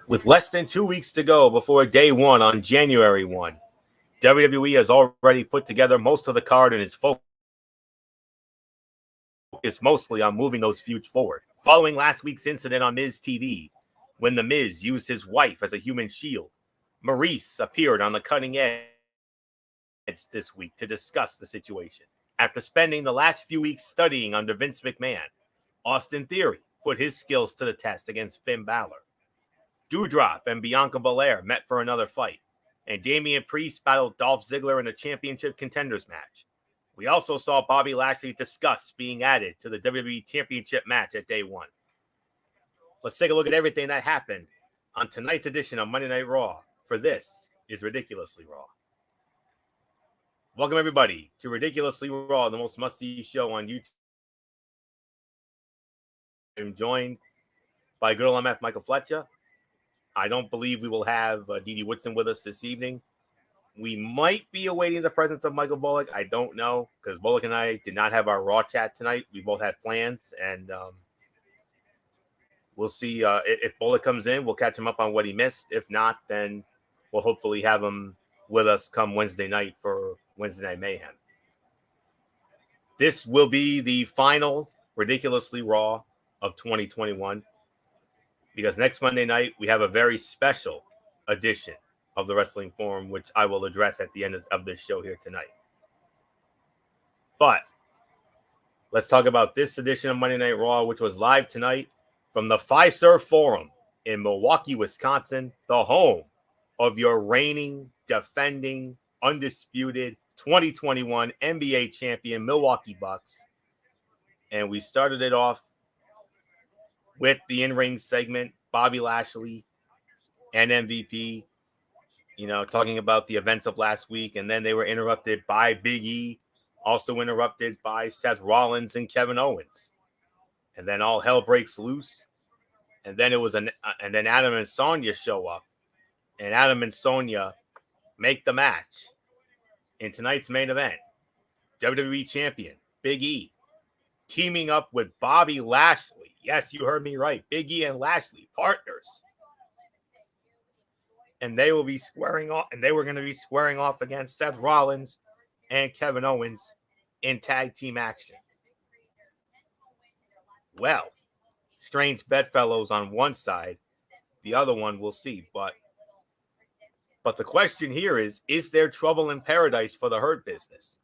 With less than 2 weeks to go before day one on January 1, WWE has already put together most of the card and is focused mostly on moving those feuds forward. Following last week's incident on Miz TV, when The Miz used his wife as a human shield, Maurice appeared on the cutting edge this week to discuss the situation. After spending the last few weeks studying under Vince McMahon, Austin Theory put his skills to the test against Finn Balor. Dewdrop and Bianca Belair met for another fight, and Damian Priest battled Dolph Ziggler in a championship contenders match. We also saw Bobby Lashley discuss being added to the WWE Championship match at day one. Let's take a look at everything that happened on tonight's edition of Monday Night Raw, for this is Ridiculously Raw. Welcome, everybody, to Ridiculously Raw, the most must-see show on YouTube. I'm joined by good old MF Michael Fletcher. I don't believe we will have Dee Dee Woodson with us this evening. We might be awaiting the presence of Michael Bullock. I don't know, because Bullock and I did not have our Raw chat tonight. We both had plans, and we'll see if Bullock comes in. We'll catch him up on what he missed. If not, then we'll hopefully have him with us come Wednesday night for Wednesday Night Mayhem. This will be the final Ridiculously Raw of 2021, because next Monday night we have a very special edition of the Wrestling Forum, which I will address at the end of this show here tonight. But let's talk about this edition of Monday Night Raw, which was live tonight from the Fiserv Forum in Milwaukee, Wisconsin, the home of your reigning, defending, undisputed 2021 NBA champion Milwaukee Bucks. And we started it off with the in-ring segment, Bobby Lashley and MVP, talking about the events of last week. And then they were interrupted by Big E, also interrupted by Seth Rollins and Kevin Owens. And then all hell breaks loose. And then and then Adam and Sonya show up. And Adam and Sonya make the match in tonight's main event. WWE Champion Big E teaming up with Bobby Lashley. Yes, you heard me right. Big E and Lashley, partners. And they will be squaring off, and they were going to be squaring off against Seth Rollins and Kevin Owens in tag team action. Well, strange bedfellows on one side, the other one we'll see. But the question here is there trouble in paradise for the Hurt Business?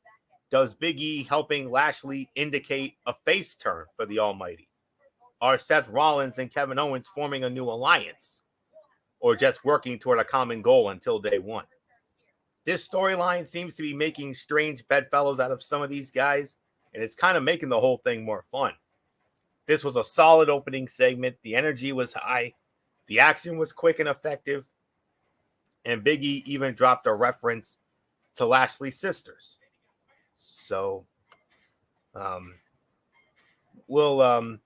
Does Big E helping Lashley indicate a face turn for the Almighty? Are Seth Rollins and Kevin Owens forming a new alliance, or just working toward a common goal until day one? This storyline seems to be making strange bedfellows out of some of these guys, and it's kind of making the whole thing more fun. This was a solid opening segment. The energy was high. The action was quick and effective. And Big E even dropped a reference to Lashley's sisters. So we'll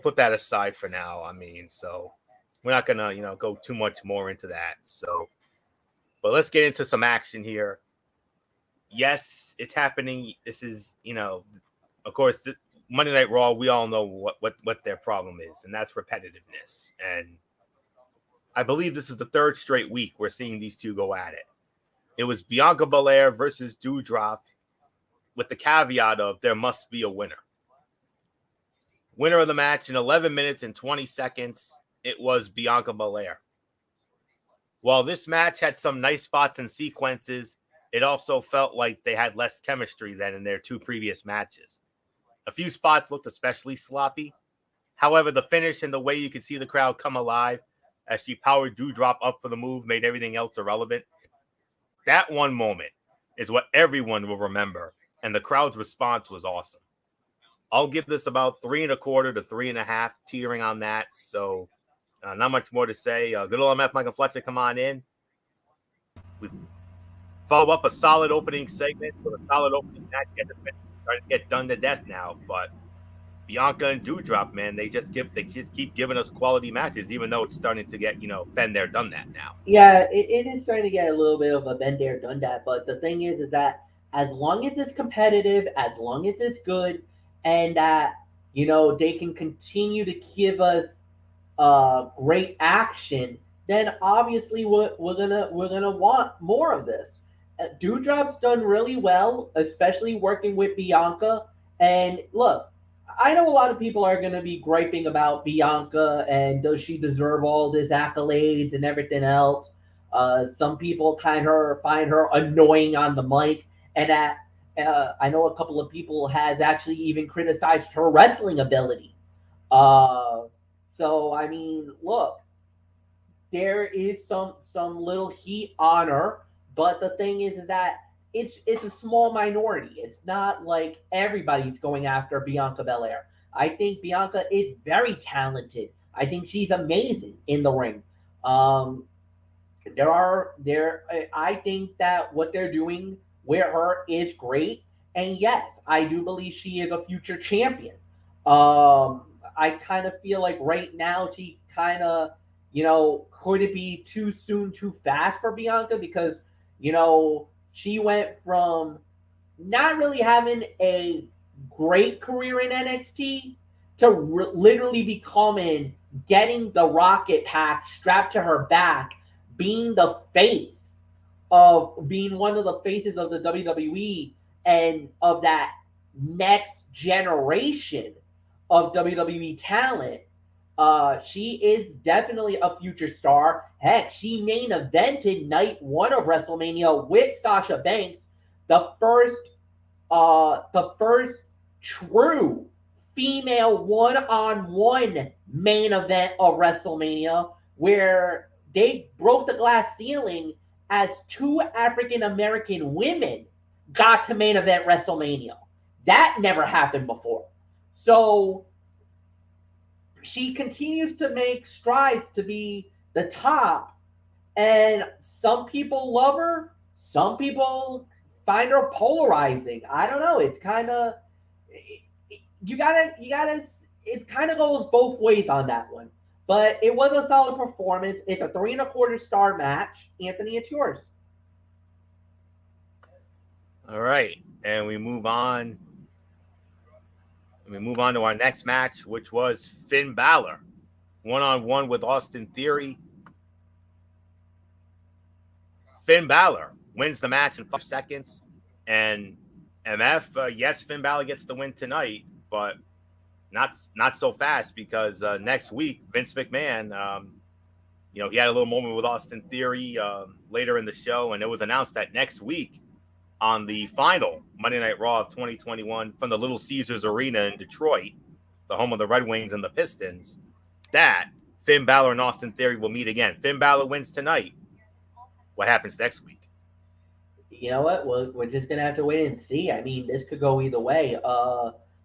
put that aside for now. So we're not gonna, go too much more into that. But let's get into some action here. Yes, it's happening. This is, of course, Monday Night Raw. We all know what their problem is, and that's repetitiveness. And I believe this is the third straight week we're seeing these two go at it. It was Bianca Belair versus Dewdrop, with the caveat of there must be a winner. Winner of the match in 11 minutes and 20 seconds, it was Bianca Belair. While this match had some nice spots and sequences, it also felt like they had less chemistry than in their two previous matches. A few spots looked especially sloppy. However, the finish and the way you could see the crowd come alive as she powered Dewdrop up for the move made everything else irrelevant. That one moment is what everyone will remember, and the crowd's response was awesome. I'll give this about 3.25 to 3.5, teetering on that. So not much more to say. Good old MF Michael Fletcher, come on in. We've followed up a solid opening segment with a solid opening match. Starting to get done to death now, but Bianca and Dewdrop, man, they just keep giving us quality matches, even though it's starting to get, been there, done that now. Yeah, it is starting to get a little bit of a been there, done that. But the thing is that as long as it's competitive, as long as it's good, and that they can continue to give us great action, then obviously we're gonna want more of this. Dewdrop's done really well, especially working with Bianca. And look, I know a lot of people are gonna be griping about Bianca and does she deserve all this accolades and everything else. Some people kind of find her annoying on the mic, and I know a couple of people has actually even criticized her wrestling ability. Uh, so I mean, look, there is some little heat on her, but the thing is that it's a small minority. It's not like everybody's going after Bianca Belair. I think Bianca is very talented. I think she's amazing in the ring. Um, I think that what they're doing with her is great, and yes, I do believe she is a future champion. I kind of feel like right now she's kind of, could it be too soon, too fast for Bianca, because she went from not really having a great career in NXT to literally becoming, getting the rocket pack strapped to her back, being the face of, being one of the faces of the WWE and of that next generation of WWE talent. She is definitely a future star. Heck, she main evented night one of WrestleMania with Sasha Banks, the first true female one-on-one main event of WrestleMania, where they broke the glass ceiling as two African American women got to main event WrestleMania. That never happened before. So she continues to make strides to be the top, and some people love her, some people find her polarizing. I don't know. It's kind of, you gotta. It kind of goes both ways on that one. But it was a solid performance. It's a 3.25 star match. Anthony, it's yours. All right, and we move on. We move on to our next match, which was Finn Balor, one-on-one with Austin Theory. Finn Balor wins the match in 5 seconds. And MF, yes, Finn Balor gets the win tonight, but not so fast, because next week, Vince McMahon, he had a little moment with Austin Theory later in the show, and it was announced that next week, on the final Monday Night Raw of 2021 from the Little Caesars Arena in Detroit, the home of the Red Wings and the Pistons, that Finn Balor and Austin Theory will meet again. Finn Balor wins tonight. What happens next week? You know what? We're just gonna have to wait and see. I mean, this could go either way.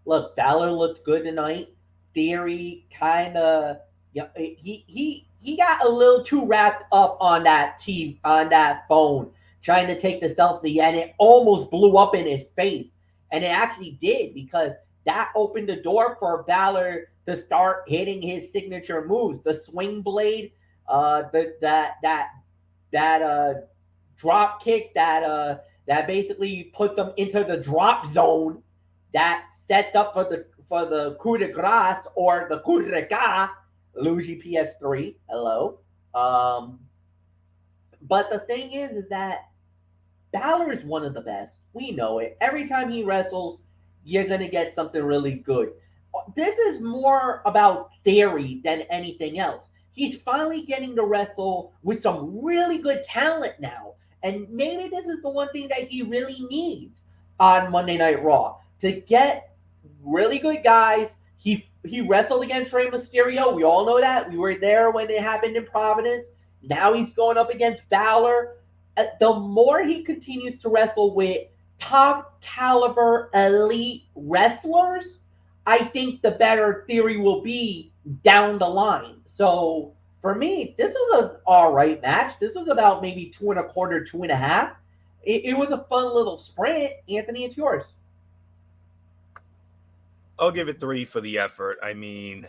Look, Balor looked good tonight. Theory kind of, he got a little too wrapped up on that phone, trying to take the selfie, and it almost blew up in his face. And it actually did, because that opened the door for Balor to start hitting his signature moves, the swing blade, that drop kick that basically puts him into the drop zone, that sets up for the coup de grace, or the coup de regard. Luigi PS3, hello. But the thing is that Balor is one of the best. We know it. Every time he wrestles, you're gonna get something really good. This is more about Theory than anything else. He's finally getting to wrestle with some really good talent now. And maybe this is the one thing that he really needs on Monday Night Raw, to get really good guys. He wrestled against Rey Mysterio. We all know that. We were there when it happened in Providence. Now he's going up against Balor. The more he continues to wrestle with top caliber elite wrestlers, I think the better Theory will be down the line. So for me, this was an all right match. This was about maybe 2.25, 2.5. It was a fun little sprint. Anthony, it's yours. I'll give it 3 for the effort. I mean,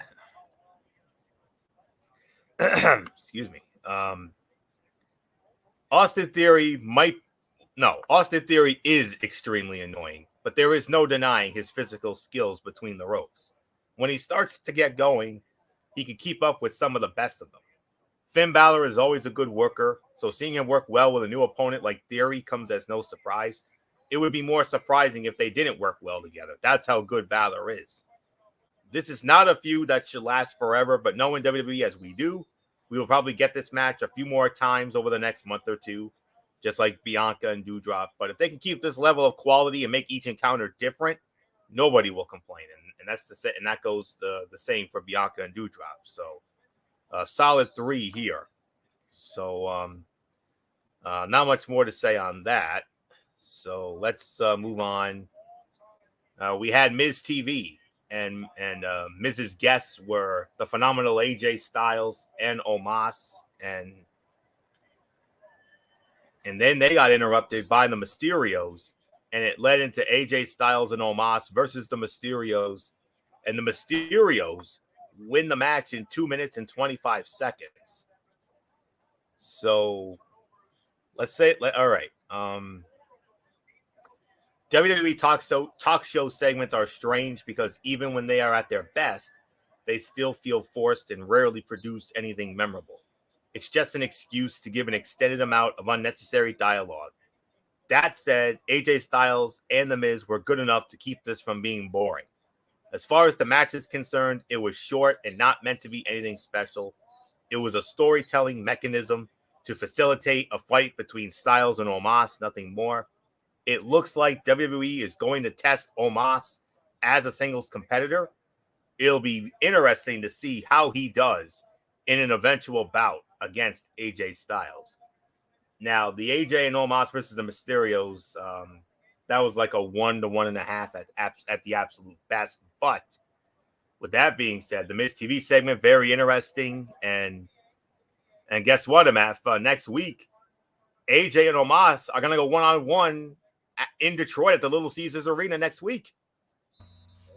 excuse me. Austin Theory is extremely annoying, but there is no denying his physical skills between the ropes. When he starts to get going, he can keep up with some of the best of them. Finn Balor is always a good worker, so seeing him work well with a new opponent like Theory comes as no surprise. It would be more surprising if they didn't work well together. That's how good Balor is. This is not a feud that should last forever, but knowing WWE as we do, we will probably get this match a few more times over the next month or two, just like Bianca and Dewdrop. But if they can keep this level of quality and make each encounter different, nobody will complain. And that's and that goes the same for Bianca and Dewdrop. So solid 3 here. So not much more to say on that. So let's move on. We had Miz TV, and Miz's guests were the phenomenal AJ Styles and Omos, and then they got interrupted by the Mysterios, and it led into AJ Styles and Omos versus the Mysterios, and the Mysterios win the match in 2 minutes and 25 seconds. So let's say, all right. WWE talk show segments are strange because even when they are at their best, they still feel forced and rarely produce anything memorable. It's just an excuse to give an extended amount of unnecessary dialogue. That said, AJ Styles and The Miz were good enough to keep this from being boring. As far as the match is concerned, it was short and not meant to be anything special. It was a storytelling mechanism to facilitate a fight between Styles and Omos, nothing more. It looks like WWE is going to test Omos as a singles competitor. It'll be interesting to see how he does in an eventual bout against AJ Styles. Now, the AJ and Omos versus the Mysterios, that was like a 1 to 1.5 at the absolute best. But with that being said, the Miz TV segment, very interesting. And guess what, MF? Next week, AJ and Omos are going to go one-on-one in Detroit at the Little Caesars Arena next week.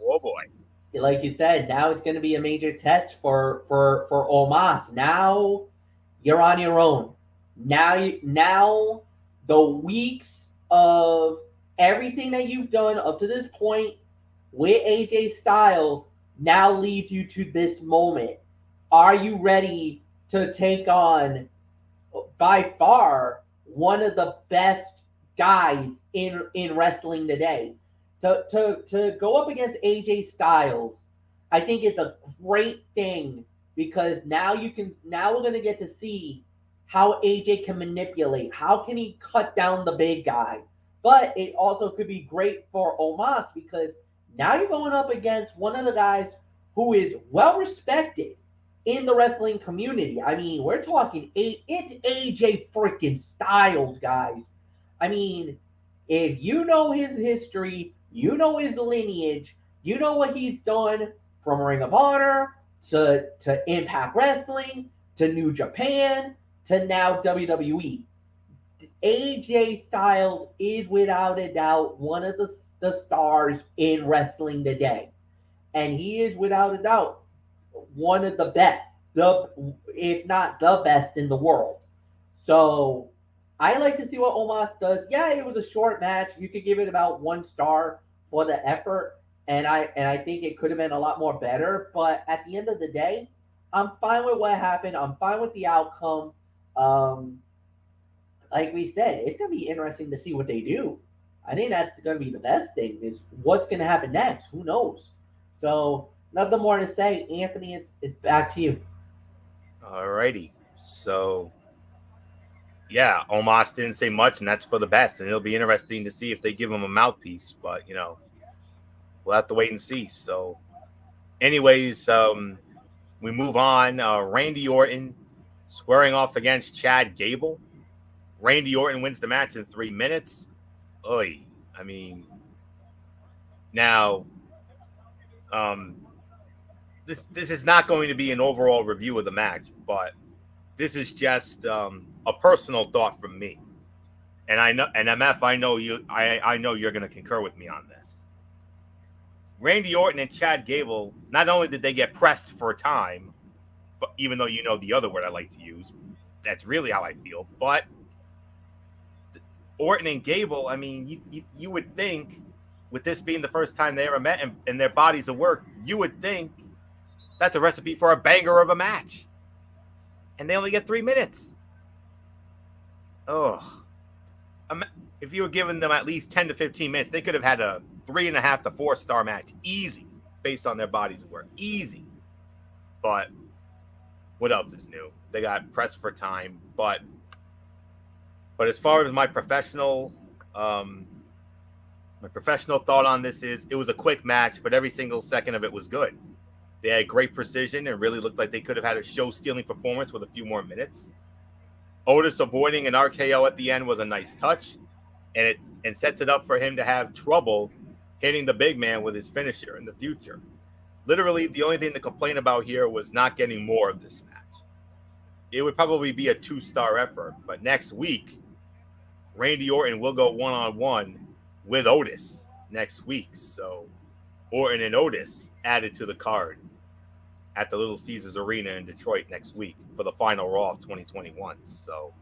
Oh, boy. Like you said, now it's going to be a major test for Omos. Now you're on your own. Now the weeks of everything that you've done up to this point with AJ Styles now leads you to this moment. Are you ready to take on, by far, one of the best guys in wrestling today? To go up against AJ Styles, I think it's a great thing because now we're going to get to see how AJ can manipulate. How can he cut down the big guy? But it also could be great for Omos because now you're going up against one of the guys who is well respected in the wrestling community. I mean, we're talking it's AJ freaking Styles, guys. I mean, if you know his history, you know his lineage, you know what he's done from Ring of Honor to Impact Wrestling to New Japan to now WWE. AJ Styles is without a doubt one of the stars in wrestling today. And he is without a doubt one of the best, if not the best in the world. So I like to see what Omos does. Yeah, it was a short match. You could give it about 1 star for the effort. And I think it could have been a lot more better. But at the end of the day, I'm fine with what happened. I'm fine with the outcome. Like we said, it's going to be interesting to see what they do. I think that's going to be the best thing is what's going to happen next. Who knows? So nothing more to say. Anthony, it's back to you. All righty. So, yeah, Omos didn't say much, and that's for the best. And it'll be interesting to see if they give him a mouthpiece. But, we'll have to wait and see. So, anyways, we move on. Randy Orton squaring off against Chad Gable. Randy Orton wins the match in 3 minutes. Oy. I mean, now, this is not going to be an overall review of the match, but this is just a personal thought from me. And I know, and MF, I know you're going to concur with me on this. Randy Orton and Chad Gable, not only did they get pressed for time, but even though you know the other word I like to use, that's really how I feel. But Orton and Gable, I mean, you would think, with this being the first time they ever met and their bodies of work, you would think that's a recipe for a banger of a match. and they only get 3 minutes. Oh, if you were giving them at least 10 to 15 minutes, they could have had a 3.5 to 4-star match easy based on their body's work. Easy. But what else is new? They got pressed for time. But as far as my professional thought on this is, it was a quick match, but every single second of it was good. They had great precision and really looked like they could have had a show-stealing performance with a few more minutes. Otis avoiding an RKO at the end was a nice touch, and sets it up for him to have trouble hitting the big man with his finisher in the future. Literally, the only thing to complain about here was not getting more of this match. It would probably be a 2-star effort, but next week, Randy Orton will go one-on-one with Otis next week. So Orton and Otis added to the card at the Little Caesars Arena in Detroit next week for the final Raw of 2021. So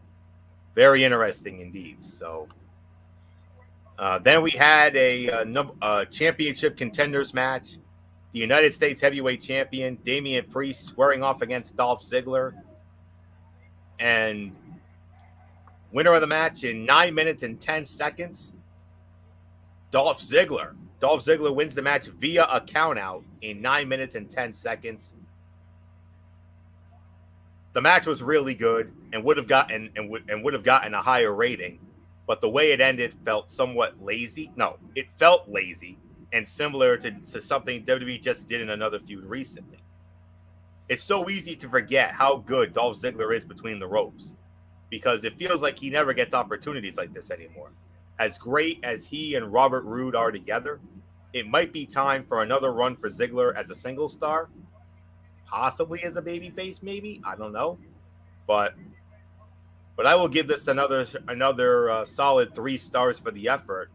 very interesting indeed. So then we had a championship contenders match. The United States Heavyweight Champion Damian Priest squaring off against Dolph Ziggler. And winner of the match in 9 minutes and 10 seconds, Dolph Ziggler. Dolph Ziggler wins the match via a countout in 9 minutes and 10 seconds. The match was really good and would have gotten a higher rating, but the way it ended felt somewhat lazy. No, it felt lazy and similar to something WWE just did in another feud recently. It's so easy to forget how good Dolph Ziggler is between the ropes, because it feels like he never gets opportunities like this anymore. As great as he and Robert Roode are together, it might be time for another run for Ziggler as a single star, possibly as a babyface, maybe. I don't know, but I will give this another solid 3 stars for the effort.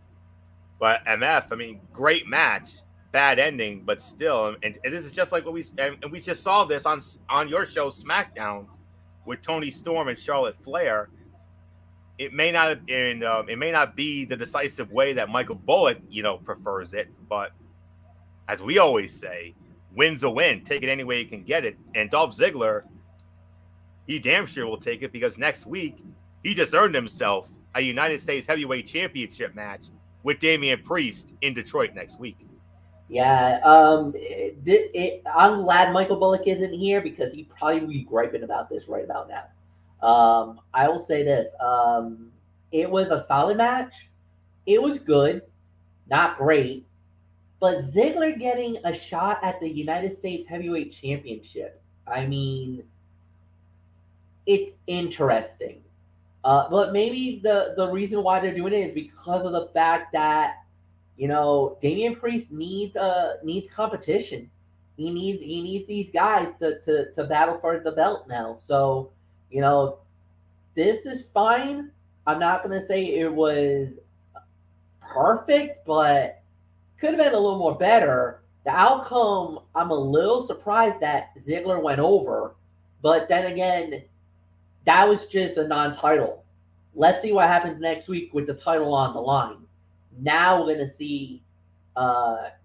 But MF, I mean, great match, bad ending, but still, and this is just like what we just saw this on your show SmackDown with Toni Storm and Charlotte Flair. It may not be the decisive way that Michael Bullock, prefers it, but as we always say, win's a win. Take it any way you can get it. And Dolph Ziggler, he damn sure will take it, because next week he just earned himself a United States Heavyweight Championship match with Damian Priest in Detroit next week. Yeah, I'm glad Michael Bullock isn't here, because he'd probably be griping about this right about now. I will say this. It was a solid match. It was good, not great. But Ziggler getting a shot at the United States Heavyweight Championship, I mean, it's interesting. But maybe the reason why they're doing it is because of the fact that, Damian Priest needs competition. He needs these guys to battle for the belt now. So, this is fine. I'm not gonna say it was perfect, but could have been a little more better. The outcome, I'm a little surprised that Ziggler went over, but then again, that was just a non-title. Let's see what happens next week with the title on the line. Now we're gonna see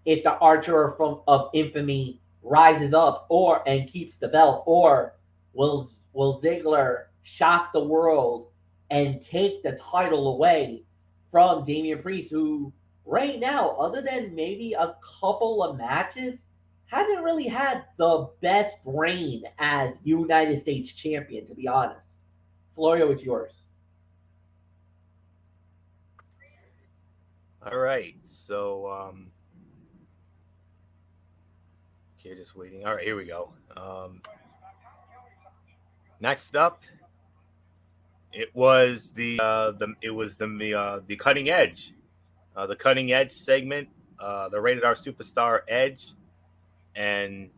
if the Archer of Infamy rises up and keeps the belt, or will Ziggler shock the world and take the title away from Damian Priest, who right now, other than maybe a couple of matches, hasn't really had the best reign as United States champion, to be honest. Florio, it's yours. All right, so okay, just waiting. All right, here we go. Next up, it was the Cutting Edge, the Cutting Edge segment, the Rated R Superstar Edge, and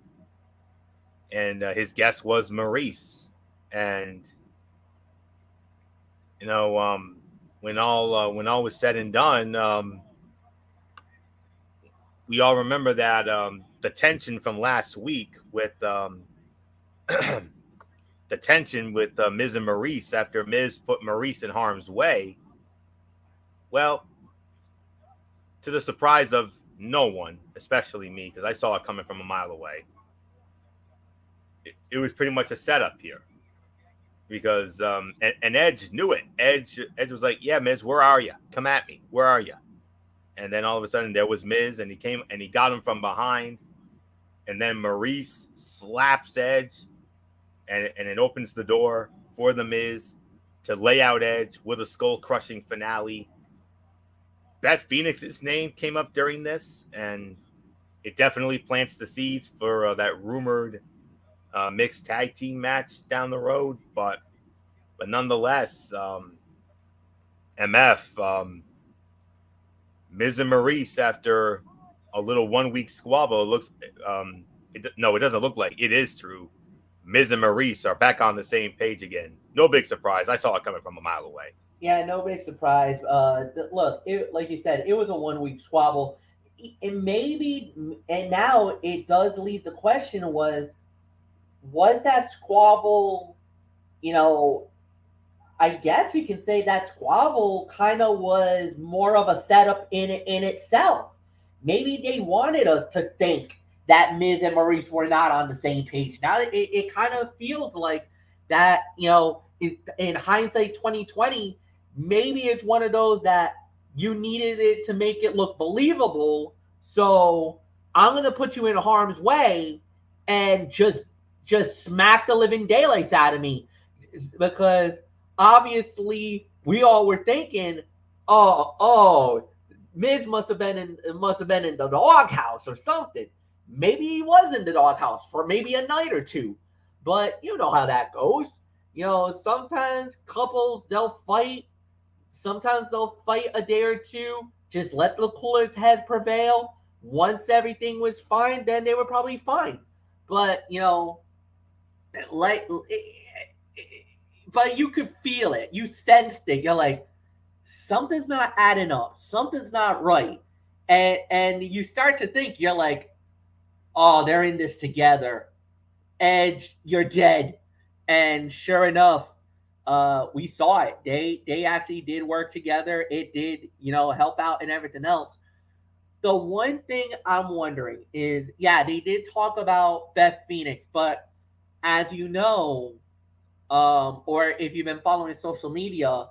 his guest was Maurice, and when all was said and done, we all remember that the tension from last week with the tension with Miz and Maurice after Miz put Maurice in harm's way. Well, to the surprise of no one, especially me, because I saw it coming from a mile away, it was pretty much a setup here. because and Edge knew it. Edge was like, "Yeah, Miz, where are you? Come at me. Where are you?" And then all of a sudden there was Miz, and he came and he got him from behind, and then Maurice slaps Edge, and it opens the door for the Miz to lay out Edge with a skull crushing finale. Beth Phoenix's name came up during this, and it definitely plants the seeds for that rumored mixed tag team match down the road. But nonetheless, MF Miz and Maurice, after a little 1 week squabble, it looks no, it doesn't look like it is true. Miz and Maurice are back on the same page again. No big surprise. I saw it coming from a mile away. Yeah, no big surprise. Look, like you said, it was a 1 week squabble. It maybe, and now it does leave the question: was that squabble? You know, I guess we can say that squabble kind of was more of a setup in itself. Maybe they wanted us to think that Miz and Maurice were not on the same page. Now it kind of feels like that. In hindsight, 2020, maybe it's one of those that you needed it to make it look believable. So I'm gonna put you in harm's way and just smack the living daylights out of me, because obviously we all were thinking, oh, Miz must have been in the doghouse or something. Maybe he was in the doghouse for maybe a night or two, but you know how that goes. Sometimes couples, they'll fight. Sometimes they'll fight a day or two. Just let the cooler heads prevail. Once everything was fine, then they were probably fine. But like but you could feel it. You sensed it. You're like, something's not adding up. Something's not right. And you start to think, you're like, oh, they're in this together. Edge, you're dead. And sure enough, we saw it. They actually did work together. It did, help out and everything else. The one thing I'm wondering is, yeah, they did talk about Beth Phoenix, but as you know, or if you've been following social media,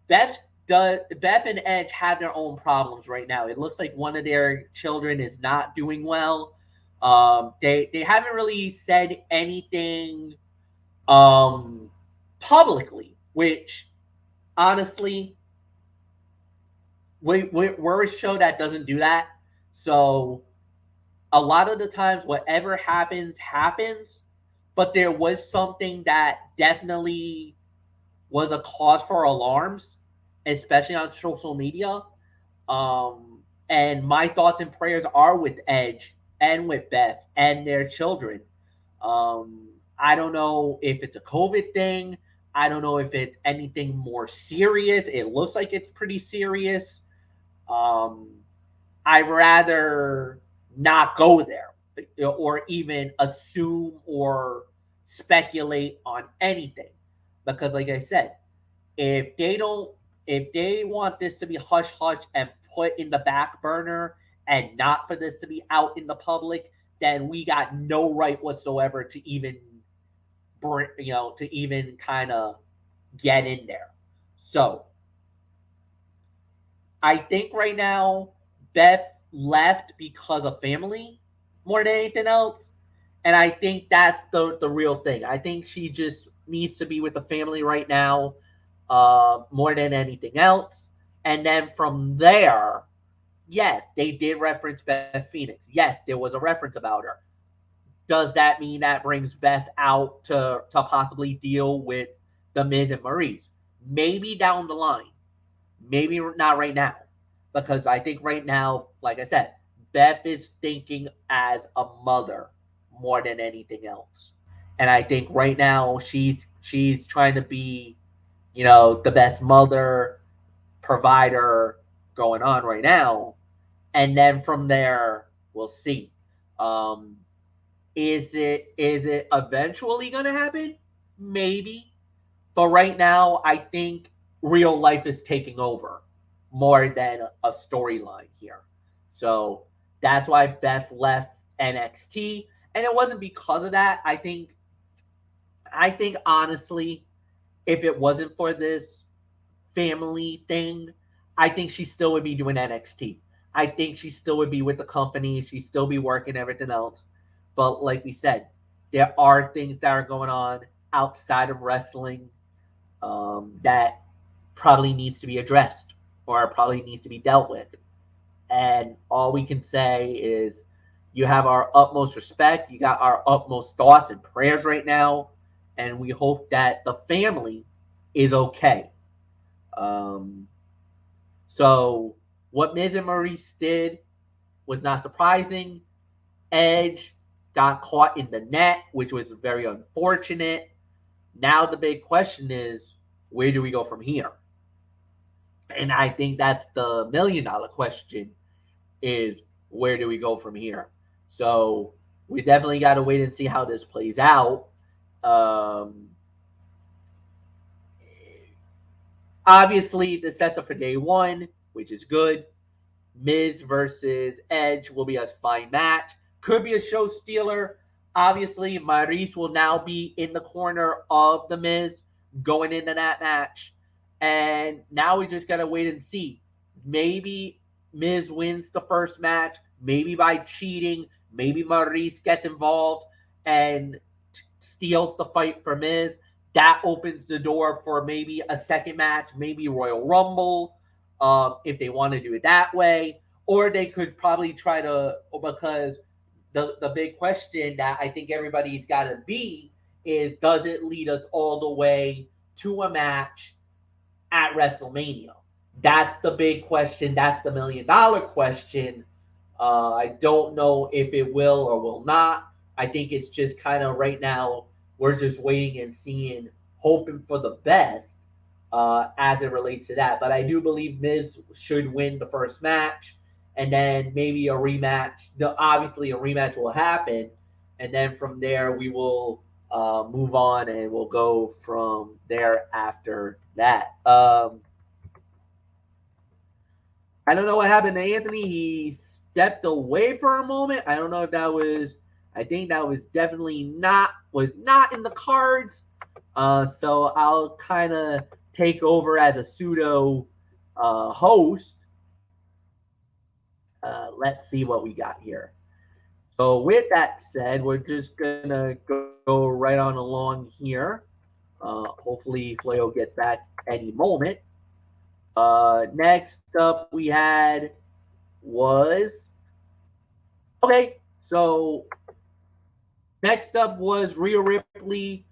Beth and Edge have their own problems right now. It looks like one of their children is not doing well. They haven't really said anything publicly, which honestly, we're a show that doesn't do that. So a lot of the times, whatever happens. But there was something that definitely was a cause for alarms, especially on social media. And my thoughts and prayers are with Edge and with Beth and their children. I don't know if it's a COVID thing. I don't know if it's anything more serious. It looks like it's pretty serious. I'd rather not go there or even assume or speculate on anything, because like I said, if they want this to be hush hush and put in the back burner and not for this to be out in the public, then we got no right whatsoever to even kind of get in there. So I think right now Beth left because of family more than anything else. And I think that's the real thing. I think she just needs to be with the family right now, more than anything else. And then from there, yes, they did reference Beth Phoenix. Yes, there was a reference about her. Does that mean that brings Beth out to possibly deal with the Miz and Maurice? Maybe down the line. Maybe not right now. Because I think right now, like I said, Beth is thinking as a mother more than anything else. And I think right now she's trying to be, the best mother, provider going on right now. And then from there, we'll see. Is it eventually gonna happen? Maybe. But right now, I think real life is taking over more than a storyline here. So that's why Beth left NXT, and it wasn't because of that. I think honestly, if it wasn't for this family thing, I think she still would be doing NXT. I think she still would be with the company. She'd still be working everything else. But like we said, there are things that are going on outside of wrestling that probably needs to be addressed or probably needs to be dealt with. And all we can say is you have our utmost respect. You got our utmost thoughts and prayers right now. And we hope that the family is okay. Um, so, what Miz and Maurice did was not surprising. Edge got caught in the net, which was very unfortunate. Now, the big question is where do we go from here? And I think that's the $1 million question is where do we go from here? So we definitely got to wait and see how this plays out. Um, Obviously, the sets up for day one, which is good. Miz versus Edge will be a fine match. Could be a show stealer. Obviously, Maurice will now be in the corner of the Miz going into that match. And now we just got to wait and see. Maybe Miz wins the first match, maybe by cheating. Maybe Maurice gets involved and steals the fight for Miz. That opens the door for maybe a second match, maybe Royal Rumble, if they want to do it that way. Or they could probably try to, because the big question that I think everybody's got to be is does it lead us all the way to a match at WrestleMania? That's the big question. That's the $1 million question. I don't know if it will or will not. I think it's just kind of right now, we're just waiting and seeing, hoping for the best as it relates to that. But I do believe Miz should win the first match and then maybe a rematch. Obviously, a rematch will happen. And then from there, we will move on and we'll go from there after that. I don't know what happened to Anthony. He stepped away for a moment. I don't know if that was. I think that was definitely not in the cards. So I'll kind of take over as a pseudo host. Let's see what we got here. So with that said, we're just gonna go right on along here. Hopefully, Flay will get back any moment. Next up, we had was okay. So next up was Rhea Ripley.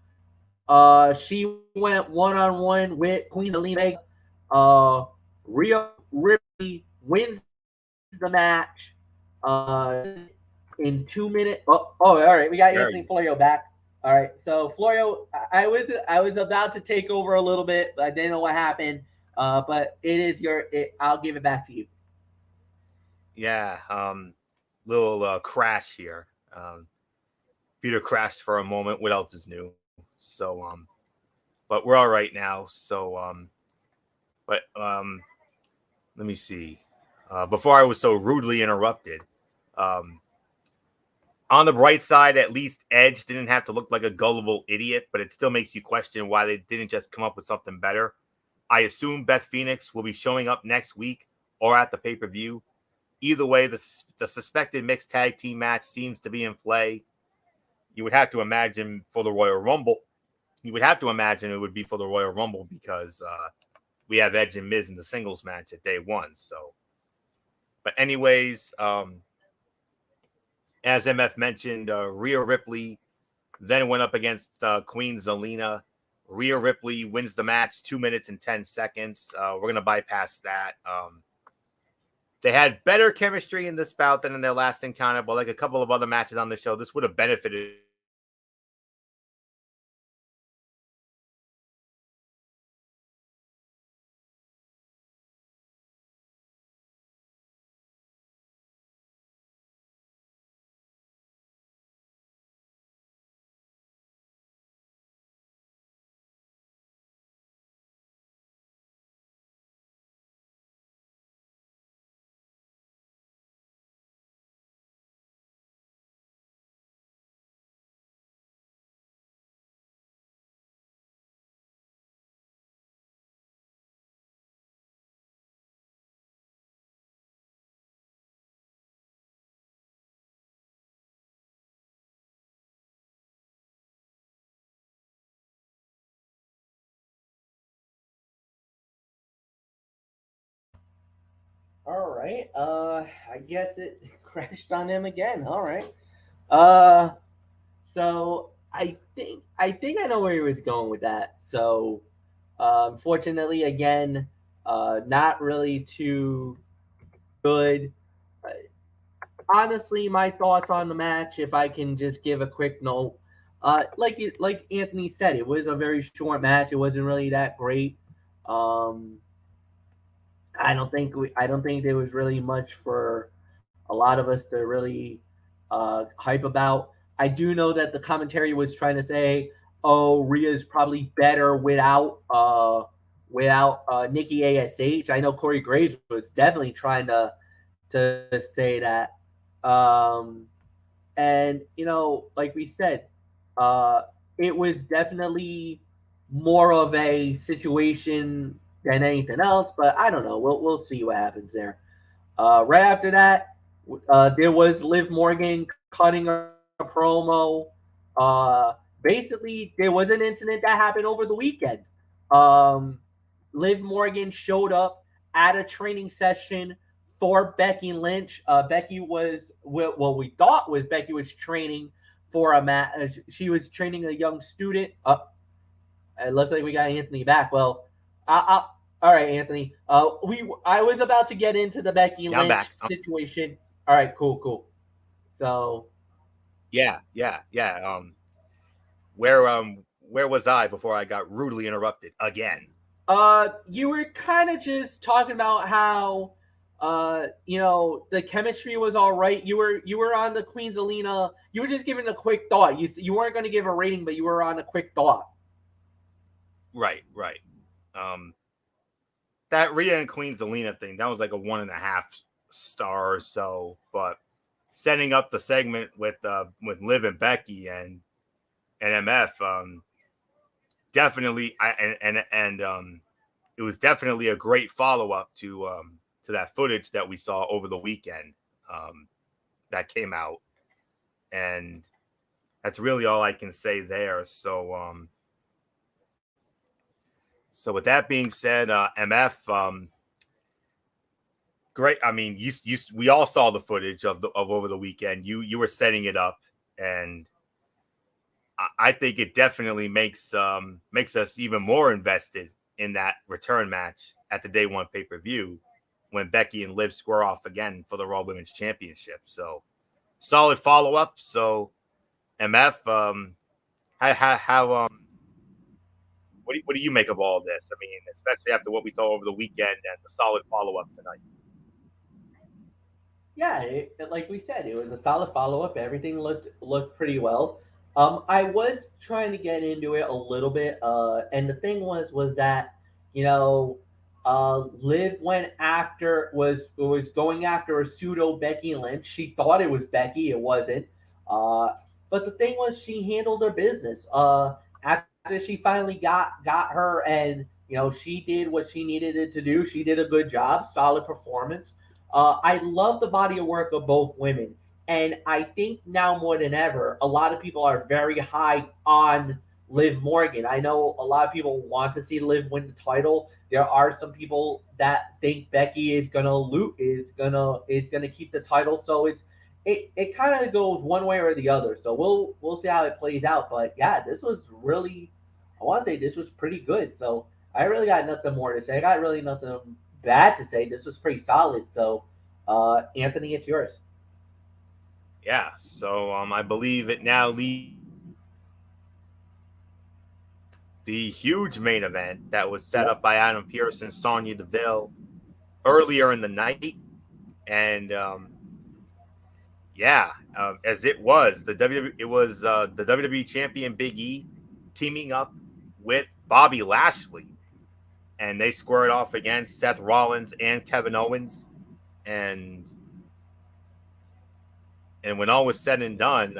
She went 1-on-one with Queen Zelina Vega. Rhea Ripley wins the match. In 2 minutes. All right. We got Anthony Florio back. All right. So Florio, I was about to take over a little bit, but I didn't know what happened. But it is I'll give it back to you. Yeah. Little crash here. Peter crashed for a moment. What else is new? So but we're all right now. So but let me see. Before I was so rudely interrupted. On the bright side, at least Edge didn't have to look like a gullible idiot, but it still makes you question why they didn't just come up with something better. I assume Beth Phoenix will be showing up next week or at the pay-per-view. Either way, the suspected mixed tag team match seems to be in play. You would have to imagine for the Royal Rumble. You would have to imagine it would be for the Royal Rumble because we have Edge and Miz in the singles match at day one. So, but anyways, as MF mentioned, Rhea Ripley then went up against Queen Zelina. Rhea Ripley wins the match 2 minutes and 10 seconds. We're going to bypass that. They had better chemistry in this bout than in their last encounter, but like a couple of other matches on the show, this would have benefited All right. I guess it crashed on him again. All right. Uh, so I think I know where he was going with that. So, unfortunately, again, not really too good. Uh, Honestly, my thoughts on the match, if I can just give a quick note, like Anthony said, it was a very short match. It wasn't really that great. Um, I don't think there was really much for a lot of us to really hype about. I do know that the commentary was trying to say, "Oh, Rhea's probably better without Nikki Ash." I know Corey Graves was definitely trying to say that. Um, and like we said, uh, it was definitely more of a situation than anything else. But I don't know. We'll see what happens there. Right after that, there was Liv Morgan cutting a promo. Basically, there was an incident that happened over the weekend. Um, Liv Morgan showed up at a training session for Becky Lynch. Becky was what we thought was Becky was training for a match. She was training a young student. It looks like we got Anthony back. Well, all right, Anthony. I was about to get into the Becky Yeah, I'm Lynch back. situation. All right, cool. So, Yeah. Where was I before I got rudely interrupted again? you were kind of just talking about how, the chemistry was all right. You were on the Queen's Alina. You were just giving a quick thought. You weren't going to give a rating, but you were on a quick thought. Right. Um, that Rhea and Queen Zelina thing, that was like a 1.5 star or so. But setting up the segment with Liv and Becky and MF, definitely, it was definitely a great follow up to that footage that we saw over the weekend, that came out, and that's really all I can say there. So with that being said, MF, great. I mean, we all saw the footage of over the weekend. You were setting it up, and I think it definitely makes us even more invested in that return match at the day one pay per view when Becky and Liv square off again for the Raw Women's Championship. So solid follow up. So MF, how what do you make of all this? I mean, especially after what we saw over the weekend and the solid follow up tonight. Yeah, like we said, it was a solid follow up. Everything looked pretty well. I was trying to get into it a little bit, and the thing was that you know, Liv went after was going after a pseudo Becky Lynch. She thought it was Becky, it wasn't. Uh, but the thing was, she handled her business. After she finally got her, and she did what she needed to do. She did a good job, solid performance. I love the body of work of both women. And I think now more than ever, a lot of people are very high on Liv Morgan. I know a lot of people want to see Liv win the title. There are some people that think Becky is gonna loot is gonna keep the title. So it kind of goes one way or the other. So we'll see how it plays out. But yeah, this was really, I want to say this was pretty good. So I really got nothing more to say. I got really nothing bad to say. This was pretty solid. So, Anthony, it's yours. Yeah. So I believe it now leads the huge main event that was set Yep. up by Adam Pearce and Sonya Deville earlier in the night, and yeah, as it was the WWE champion Big E teaming up with Bobby Lashley, and they squared off against Seth Rollins and Kevin Owens, and when all was said and done,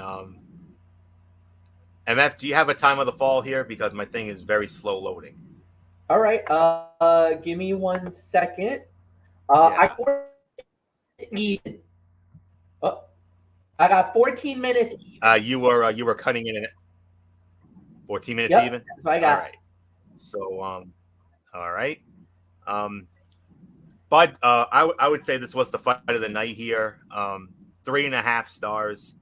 MF, do you have a time of the fall here? Because my thing is very slow loading. All right. Give me 1 second. I Yeah. even. Oh, I got 14 minutes even. You were cutting in 14 minutes Yep. even. That's what I All got. right. So all right. Um, But I would say this was the fight of the night here. 3.5 stars.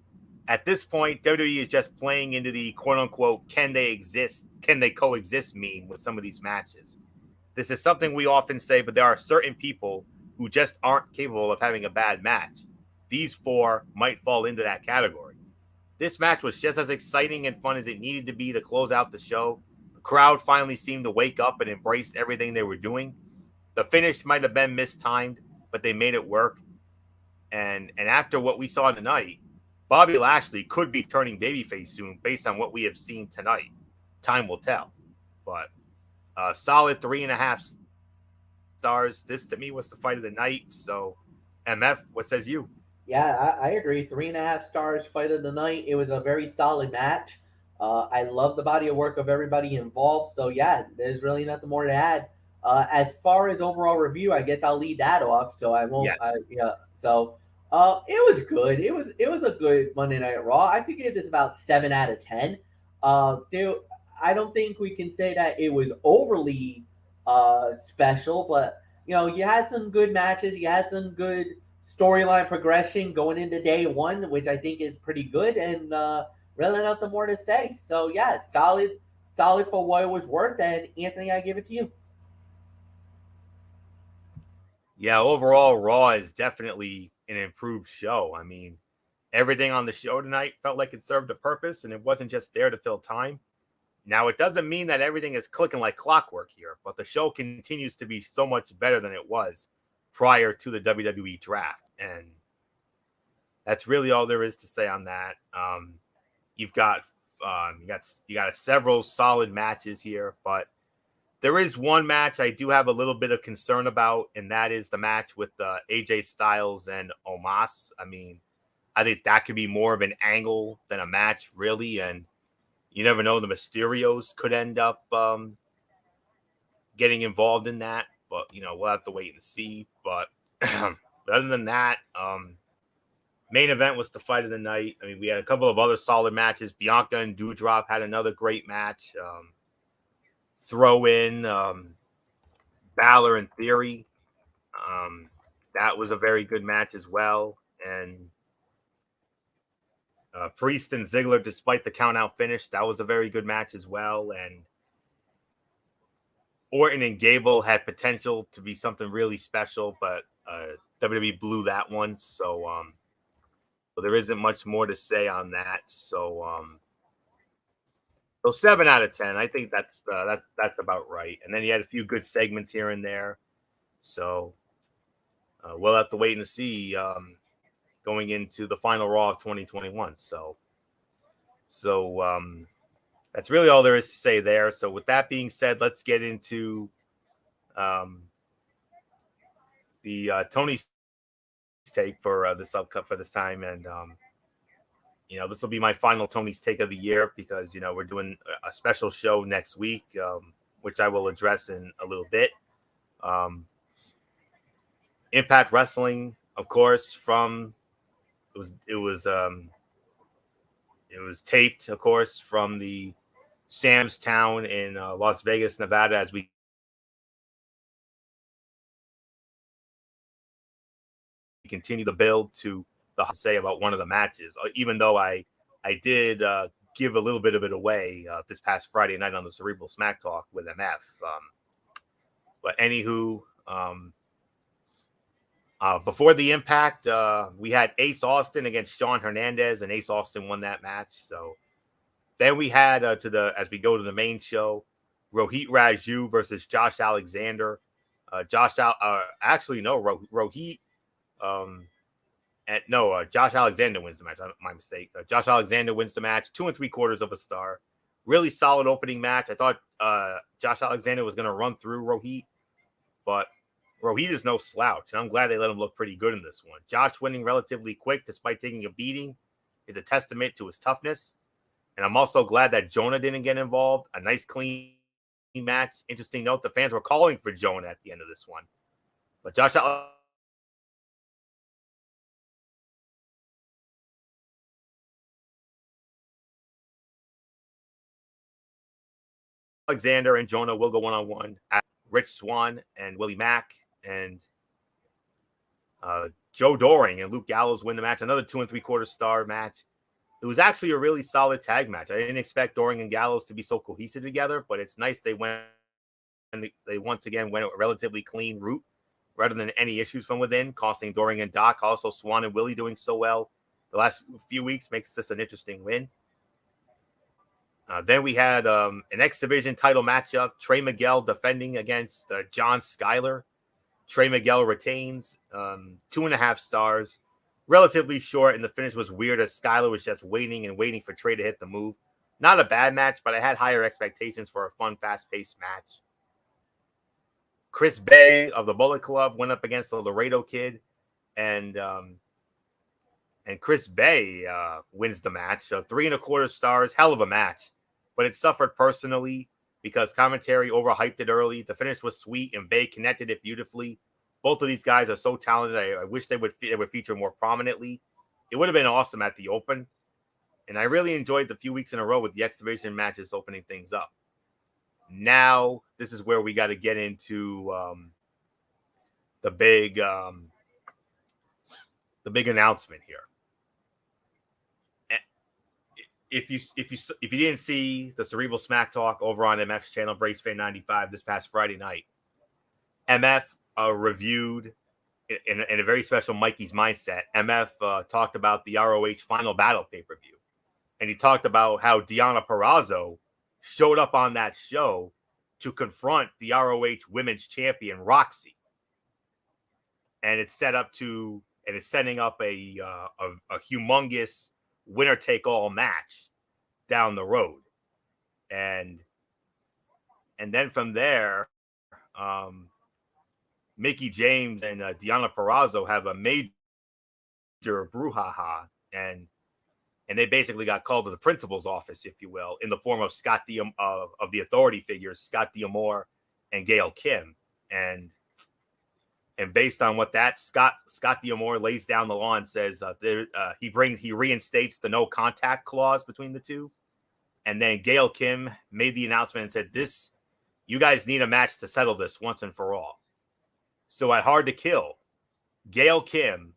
At this point, WWE is just playing into the quote unquote can they coexist meme with some of these matches. This is something we often say, but there are certain people who just aren't capable of having a bad match. These four might fall into that category. This match was just as exciting and fun as it needed to be to close out the show. The crowd finally seemed to wake up and embrace everything they were doing. The finish might have been mistimed, but they made it work. And after what we saw tonight, Bobby Lashley could be turning babyface soon based on what we have seen tonight. Time will tell. But a solid 3.5 stars. This to me was the fight of the night. So, MF, what says you? Yeah, I agree. 3.5 stars fight of the night. It was a very solid match. I love the body of work of everybody involved. So yeah, there's really nothing more to add. As far as overall review, I guess I'll lead that off. So I won't. Yes. Yeah. So it was good. It was a good Monday Night Raw. I could give this about 7 out of 10. There, I don't think we can say that it was overly special, but you had some good matches. You had some good storyline progression going into day one, which I think is pretty good, and really nothing more to say. So yeah, solid for what it was worth. And Anthony, I give it to you. Yeah, overall, Raw is definitely an improved show. I mean, everything on the show tonight felt like it served a purpose and it wasn't just there to fill time. Now, it doesn't mean that everything is clicking like clockwork here, but the show continues to be so much better than it was prior to the WWE draft. And that's really all there is to say on that. You've got you got several solid matches here, but there is one match I do have a little bit of concern about, and that is the match with AJ Styles and Omos. I mean, I think that could be more of an angle than a match, really, and you never know. The Mysterios could end up getting involved in that, but we'll have to wait and see. But other than that, main event was the fight of the night. I mean, we had a couple of other solid matches. Bianca and Dewdrop had another great match. Throw in Balor and Theory. That was a very good match as well. And Priest and Ziggler, despite the count out finish, that was a very good match as well. And Orton and Gable had potential to be something really special, but WWE blew that one. So there isn't much more to say on that. So 7 out of 10. I think that's about right. And then you had a few good segments here and there. So we'll have to wait and see going into the final Raw of 2021. So that's really all there is to say there. So with that being said, let's get into the Tony's take for this upcut for this time. And this will be my final Tony's take of the year because we're doing a special show next week, which I will address in a little bit. Impact Wrestling, of course, from it was taped, of course, from the Sam's Town in Las Vegas, Nevada, as we continue the build to the say about one of the matches, even though I did give a little bit of it away this past Friday night on the Cerebral Smack Talk with MF. But anywho, before the Impact, we had Ace Austin against Sean Hernandez, and Ace Austin won that match. So then we had as we go to the main show, Rohit Raju versus Josh Alexander. Josh Alexander wins the match. My mistake. Josh Alexander wins the match. 2 3/4 of a star. Really solid opening match. I thought Josh Alexander was going to run through Rohit, but Rohit is no slouch, and I'm glad they let him look pretty good in this one. Josh winning relatively quick despite taking a beating is a testament to his toughness. And I'm also glad that Jonah didn't get involved. A nice, clean match. Interesting note, the fans were calling for Jonah at the end of this one. But Josh Alexander and Jonah will go one-on-one at Rich Swann and Willie Mack. And Joe Doring and Luke Gallows win the match. Another 2 3/4 star match. It was actually a really solid tag match. I didn't expect Doring and Gallows to be so cohesive together, but it's nice they once again went a relatively clean route rather than any issues from within, costing Doring and Doc. Also, Swan and Willie doing so well the last few weeks makes this an interesting win. Then we had an X Division title matchup. Trey Miguel defending against John Skyler. Trey Miguel retains 2.5 stars. Relatively short, and the finish was weird as Skyler was just waiting and waiting for Trey to hit the move. Not a bad match, but I had higher expectations for a fun, fast-paced match. Chris Bay of the Bullet Club went up against the Laredo Kid, and Chris Bay wins the match. 3 1/4 stars, hell of a match, but it suffered personally because commentary overhyped it early. The finish was sweet, and Bay connected it beautifully. Both of these guys are so talented. I wish they would feature more prominently. It would have been awesome at the Open, and I really enjoyed the few weeks in a row with the X Division matches opening things up. Now, this is where we got to get into the big announcement here. If you didn't see the Cerebral Smack Talk over on MF's channel, Brace Fan 95, this past Friday night, MF reviewed in a very special Mikey's Mindset. MF talked about the ROH Final Battle pay-per-view, and he talked about how Deonna Purrazzo showed up on that show to confront the ROH Women's Champion Roxy, and it's setting up a humongous winner-take-all match down the road, and then from there, Mickie James and Deonna Purrazzo have a major brouhaha, and they basically got called to the principal's office, if you will, in the form of of the authority figures, Scott D'Amore and Gail Kim, and based on what that Scott D'Amore lays down the law and says he reinstates the no contact clause between the two, and then Gail Kim made the announcement and said, you guys need a match to settle this once and for all. So at Hard to Kill, Gail Kim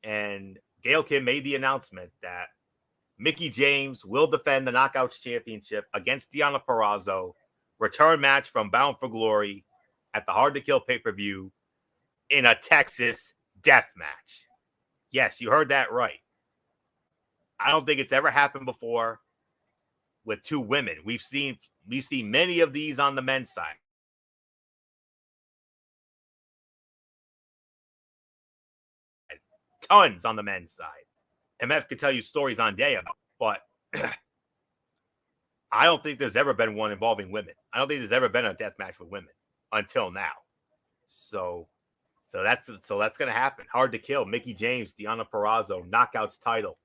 made the announcement that Mickie James will defend the Knockouts Championship against Deonna Purrazzo, return match from Bound for Glory at the Hard to Kill pay-per-view in a Texas death match. Yes, you heard that right. I don't think it's ever happened before with two women. We've seen many of these on the men's side. Tons on the men's side. MF could tell you stories on day about, but I don't think there's ever been one involving women. I don't think there's ever been a death match with women until now. So that's gonna happen. Hard to Kill. Mickie James, Deonna Purrazzo, Knockouts title.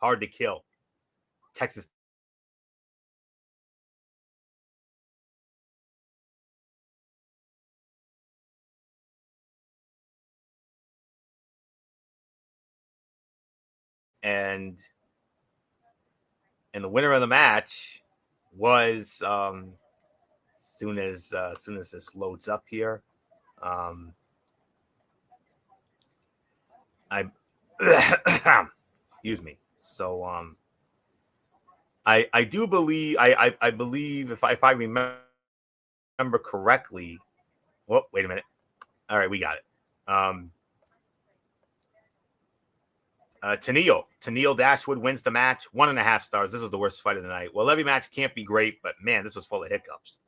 Hard to Kill. Texas. And the winner of the match was soon as this loads up here. Excuse me. So I do believe I believe if I remember correctly. Whoa, wait a minute. All right, we got it. Tennille Dashwood wins the match, 1.5 stars. This was the worst fight of the night. Well, every match can't be great, but man, this was full of hiccups.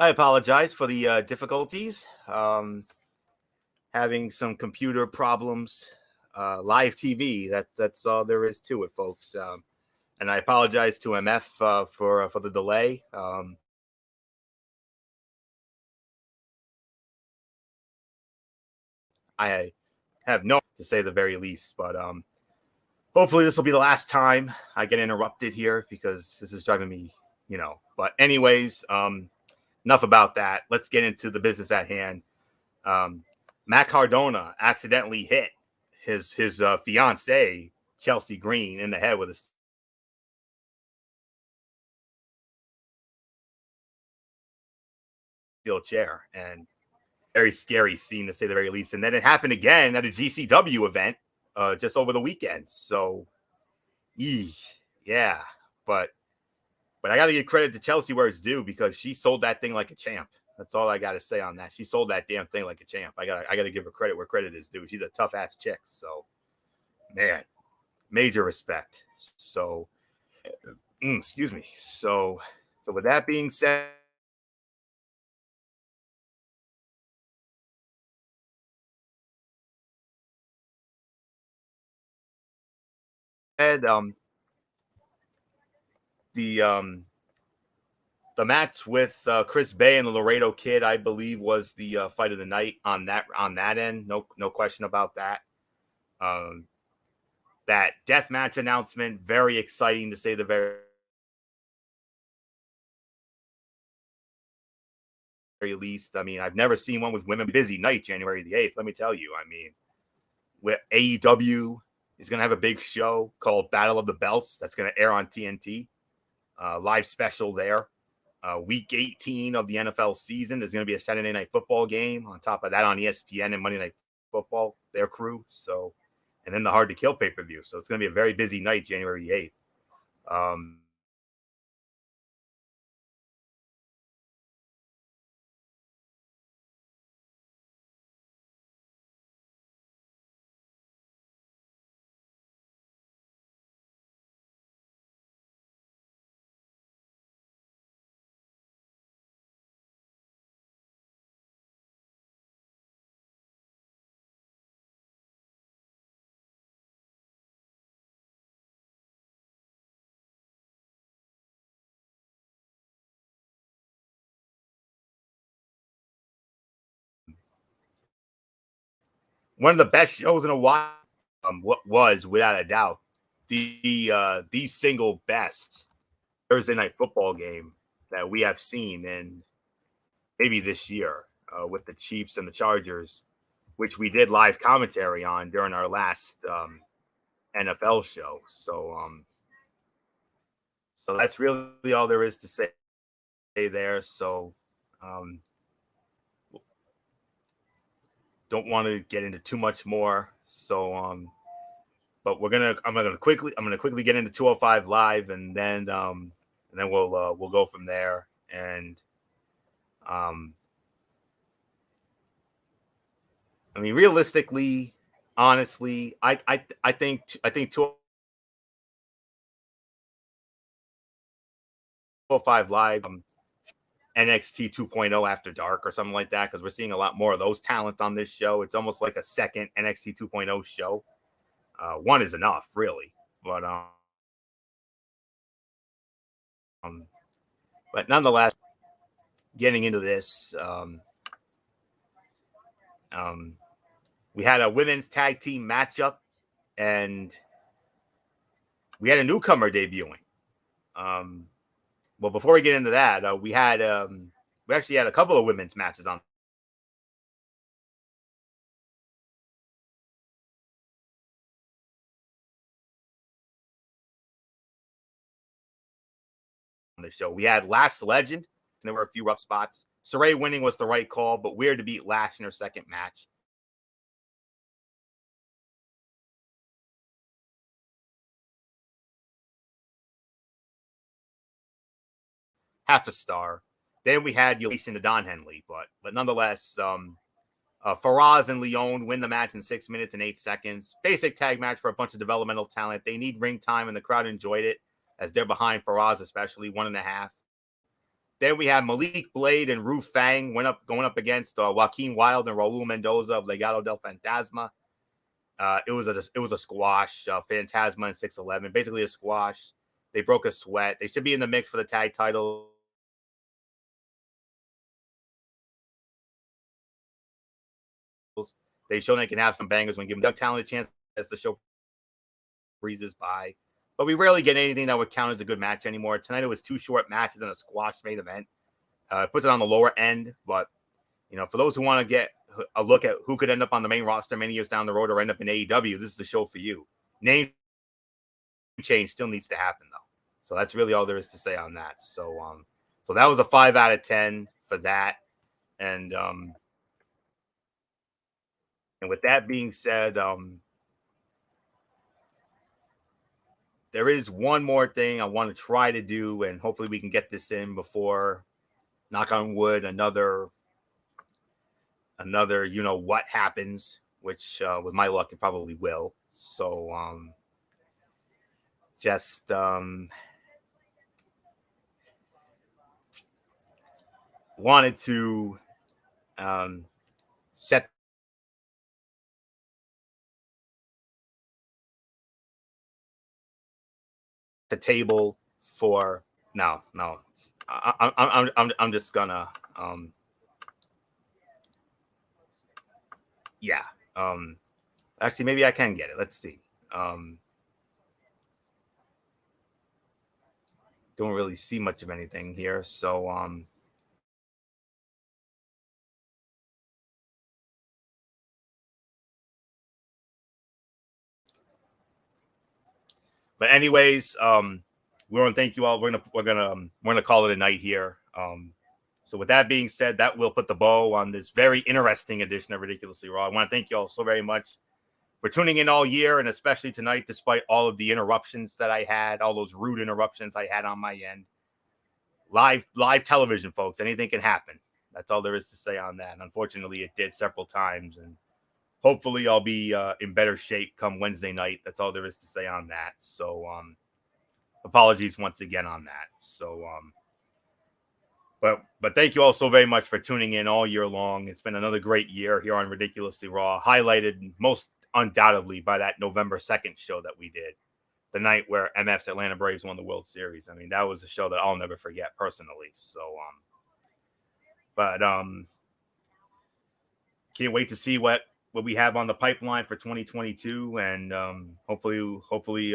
I apologize for the difficulties. Having some computer problems. Live TV. That's all there is to it, folks. And I apologize to MF for the delay. I have no to say the very least, but hopefully this will be the last time I get interrupted here because this is driving me, But anyways, enough about that. Let's get into the business at hand. Matt Cardona accidentally hit his fiance Chelsea Green in the head with a steel chair, and very scary scene to say the very least. And then it happened again at a GCW event just over the weekend. So, yeah, but I got to give credit to Chelsea where it's due because she sold that thing like a champ. That's all I got to say on that. She sold that damn thing like a champ. I got to give her credit where credit is due. She's a tough ass chick. So, man, major respect. So, excuse me. So with that being said, the match with Chris Bay and the Laredo Kid, I believe, was the fight of the night on that end. No question about that. That death match announcement, very exciting to say the very least. I mean, I've never seen one with women. Busy night, January the 8th. Let me tell you. I mean, with AEW is going to have a big show called Battle of the Belts that's going to air on TNT. Live special there. Week 18 of the NFL season. There's going to be a Saturday Night Football game on top of that on ESPN and Monday Night Football, their crew. So, and then the Hard to Kill pay-per-view. So it's going to be a very busy night, January 8th. One of the best shows in a while. What was without a doubt the single best Thursday Night Football game that we have seen in maybe this year with the Chiefs and the Chargers, which we did live commentary on during our last NFL show. So that's really all there is to say there. So don't want to get into too much more. So but I'm gonna quickly get into 205 Live, and then we'll go from there. And I mean, realistically, honestly, I think 205 Live, NXT 2.0 After Dark or something like that, because we're seeing a lot more of those talents on this show. It's almost like a second NXT 2.0 show. One is enough, really, but nonetheless, getting into this, we had a women's tag team matchup, and we had a newcomer debuting. Well, before we get into that, we actually had a couple of women's matches on the show. We had Lash Legend, and there were a few rough spots. Saray winning was the right call, but weird to beat Lash in her second match. Half a star. Then we had Yulation to Don Henley, but nonetheless, Faraz and Leon win the match in 6 minutes and 8 seconds. Basic tag match for a bunch of developmental talent. They need ring time, and the crowd enjoyed it as they're behind Faraz, especially 1.5. Then we have Malik Blade and Ru Fang going up against Joaquin Wilde and Raul Mendoza of Legado del Fantasma. It was a squash. Phantasma and 6'11", basically a squash. They broke a sweat. They should be in the mix for the tag title. They've shown they can have some bangers when given a talented chance as the show breezes by. But we rarely get anything that would count as a good match anymore. Tonight it was 2 short matches and a squash main event. It puts it on the lower end, but for those who want to get a look at who could end up on the main roster many years down the road or end up in AEW, this is the show for you. Name change still needs to happen though. So that's really all there is to say on that. So that was a 5 out of 10 for that. And with that being said, there is one more thing I want to try to do, and hopefully we can get this in before, knock on wood, another what happens, which with my luck it probably will. So just wanted to set the table for no. I'm just gonna yeah. Actually, maybe I can get it. Let's see. Don't really see much of anything here, so but anyways, we want to thank you all. We're gonna call it a night here. So with that being said, that will put the bow on this very interesting edition of Ridiculously Raw. I want to thank you all so very much for tuning in all year, and especially tonight, despite all of the interruptions that I had, all those rude interruptions I had on my end. Live television, folks. Anything can happen. That's all there is to say on that. And unfortunately, it did several times, and hopefully I'll be in better shape come Wednesday night. That's all there is to say on that. So apologies once again on that. So but thank you all so very much for tuning in all year long. It's been another great year here on Ridiculously Raw, highlighted most undoubtedly by that November 2nd show that we did, the night where MF's Atlanta Braves won the World Series. I mean, that was a show that I'll never forget personally. So but can't wait to see what we have on the pipeline for 2022, and hopefully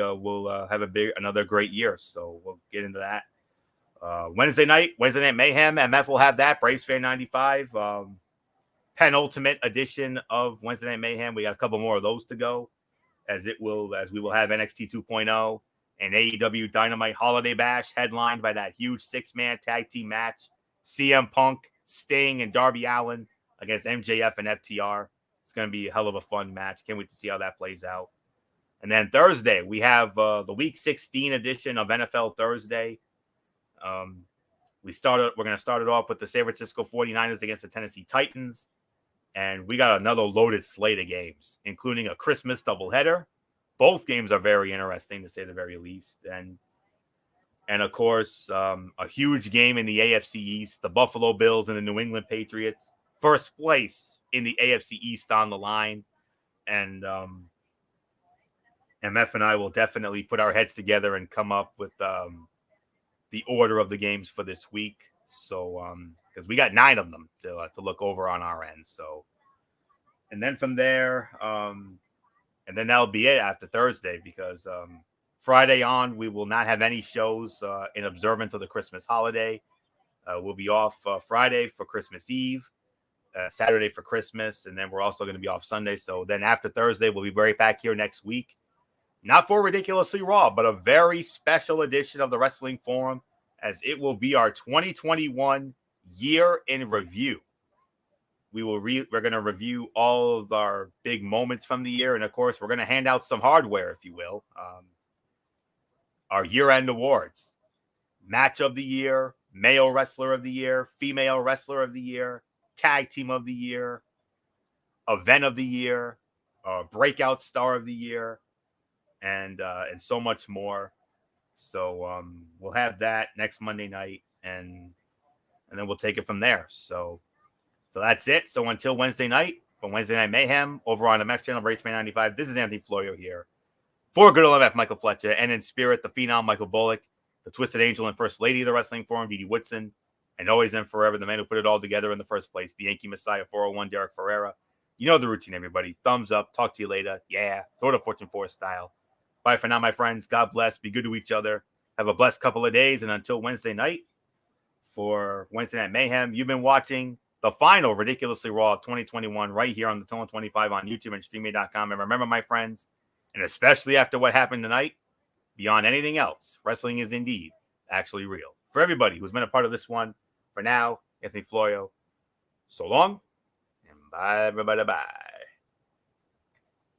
we'll have another great year. So we'll get into that. Wednesday night Mayhem. MF will have that. Braves Fan 95. Penultimate edition of Wednesday Night Mayhem. We got a couple more of those to go, as we will have NXT 2.0 and AEW Dynamite Holiday Bash, headlined by that huge 6-man tag team match. CM Punk, Sting, and Darby Allin against MJF and FTR. It's going to be a hell of a fun match. Can't wait to see how that plays out. And then Thursday, we have the Week 16 edition of NFL Thursday. We're going to start it off with the San Francisco 49ers against the Tennessee Titans. And we got another loaded slate of games, including a Christmas doubleheader. Both games are very interesting, to say the very least. And of course, a huge game in the AFC East, the Buffalo Bills and the New England Patriots. First place in the AFC East on the line. And MF and I will definitely put our heads together and come up with the order of the games for this week. So, because we got 9 of them to look over on our end. So, and then from there, and then that'll be it after Thursday, because Friday on, we will not have any shows in observance of the Christmas holiday. We'll be off Friday for Christmas Eve, Saturday for Christmas, and then we're also going to be off Sunday. So then after Thursday, we'll be right back here next week. Not for Ridiculously Raw, but a very special edition of the Wrestling Forum, as it will be our 2021 year in review. We're going to review all of our big moments from the year, and of course, we're going to hand out some hardware, if you will. Our year-end awards: Match of the Year, Male Wrestler of the Year, Female Wrestler of the Year, Tag Team of the Year, Event of the Year, Breakout Star of the Year, and so much more. So we'll have that next Monday night, and and then we'll take it from there. So that's it. So until Wednesday night, from Wednesday Night Mayhem, over on the Mesh Channel, Raceman 95, this is Anthony Florio here. For Good LMF, Michael Fletcher, and in spirit, the Phenom, Michael Bullock, the Twisted Angel and First Lady of the Wrestling Forum, Dee Dee Woodson, and always and forever, the man who put it all together in the first place, the Yankee Messiah 401, Derek Ferreira. You know the routine, everybody. Thumbs up. Talk to you later. Yeah. Throw the Fortune 4 style. Bye for now, my friends. God bless. Be good to each other. Have a blessed couple of days. And until Wednesday night, for Wednesday Night Mayhem, you've been watching the final Ridiculously Raw 2021 right here on the Tone 25 on YouTube and StreamMate.com. And remember, my friends, and especially after what happened tonight, beyond anything else, wrestling is indeed actually real. For everybody who's been a part of this one, for now, Anthony Florio, so long, and bye, everybody, bye.